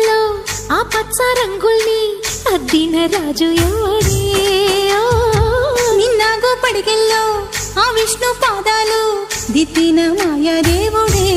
పడవల్లో ఆ పచ్చ రంగుల్ని అద్దిన రాజు ఎవడే? నిన్నాగో పడిగల్లో ఆ విష్ణు పాదాలు దిద్దిన మాయా దేవుడే.